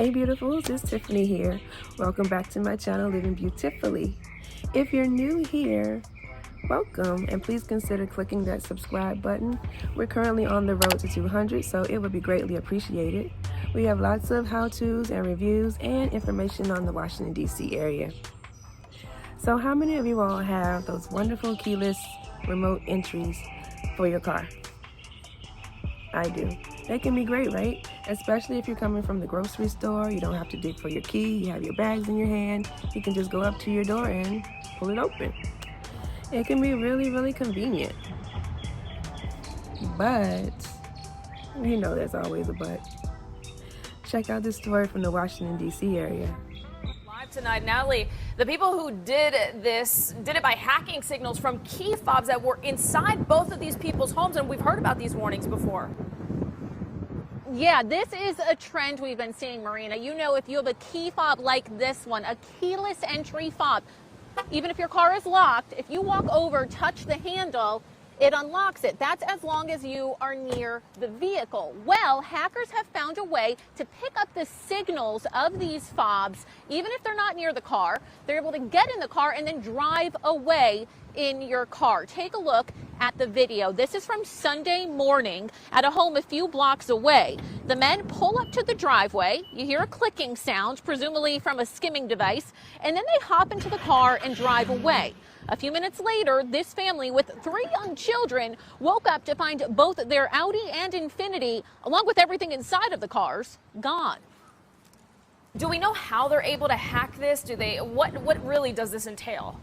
Hey beautifuls, it's Tiffany here. Welcome back to my channel, Living Beautifully. If you're new here, welcome, and please consider clicking that subscribe button. We're currently on the road to 200, so it would be greatly appreciated. We have lots of how-tos and reviews and information on the Washington, D.C. area. So how many of you all have those wonderful keyless remote entries for your car? I do. They can be great, right? Especially if you're coming from the grocery store. You don't have to dig for your key. You have your bags in your hand. You can just go up to your door and pull it open. It can be really, really convenient. But, you know there's always a but. Check out this story from the Washington, D.C. area. Live tonight, Natalie, the people who did this did it by hacking signals from key fobs that were inside both of these people's homes, and we've heard about these warnings before. Yeah, this is a trend we've been seeing, Marina. You know, if you have a key fob like this one, a keyless entry fob, even if your car is locked, if you walk over, touch the handle, it unlocks it. That's as long as you are near the vehicle. Well, hackers have found a way to pick up the signals of these fobs, even if they're not near the car. They're able to get in the car and then drive away in your car. Take a look at the video. This is from Sunday morning at a home a few blocks away. The men pull up to the driveway. You hear a clicking sound, presumably from a skimming device, and then they hop into the car and drive away. A few minutes later, this family with 3 young children woke up to find both their Audi and Infiniti, along with everything inside of the cars, gone. Do we know how they're able to hack this? What really does this entail?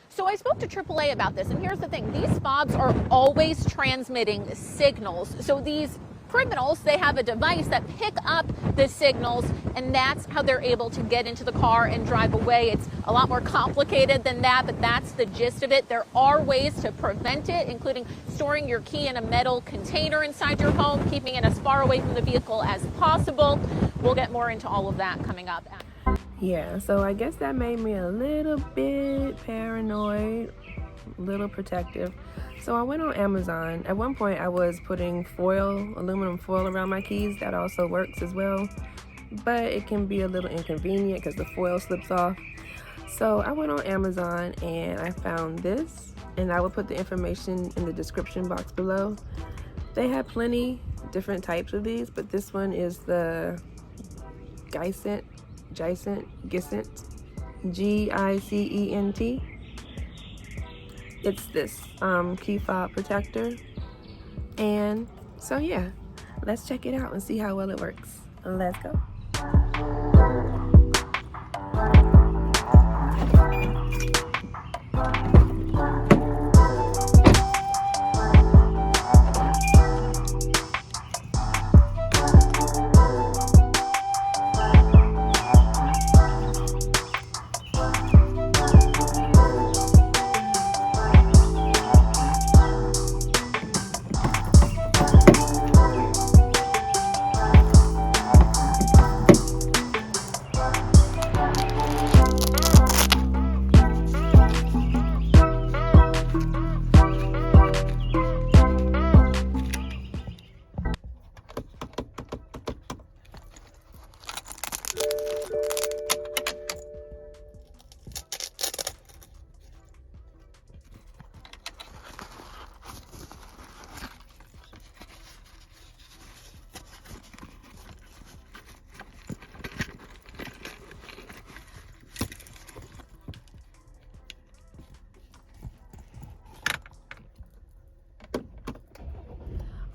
So I spoke to AAA about this, and here's the thing. These fobs are always transmitting signals. So these criminals, they have a device that pick up the signals, and that's how they're able to get into the car and drive away. It's a lot more complicated than that, but that's the gist of it. There are ways to prevent it, including storing your key in a metal container inside your home, keeping it as far away from the vehicle as possible. We'll get more into all of that coming up. Yeah, so I guess that made me a little bit paranoid, a little protective. So I went on Amazon. At one point I was putting aluminum foil around my keys. That also works as well, but it can be a little inconvenient because the foil slips off. So I went on Amazon and I found this, and I will put the information in the description box below. They have plenty different types of these, but this one is the Gicent, Gicent. It's this key fob protector, and so yeah, let's check it out and see how well it works. Let's go.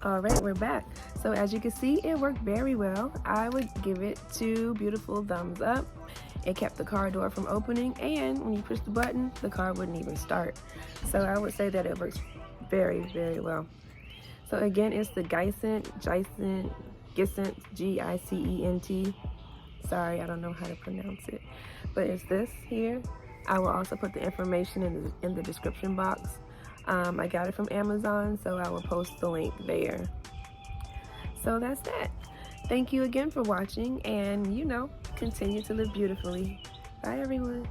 All right, we're back. So as you can see, it worked very well. I would give it 2 beautiful thumbs up. It kept the car door from opening, and when you push the button, the car wouldn't even start. So I would say that it works very, very well. So again, it's the Gicent, Gicent. Sorry, I don't know how to pronounce it, but it's this here. I will also put the information in the description box. I got it from Amazon, so I will post the link there. So that's that. Thank you again for watching, and continue to live beautifully. Bye everyone.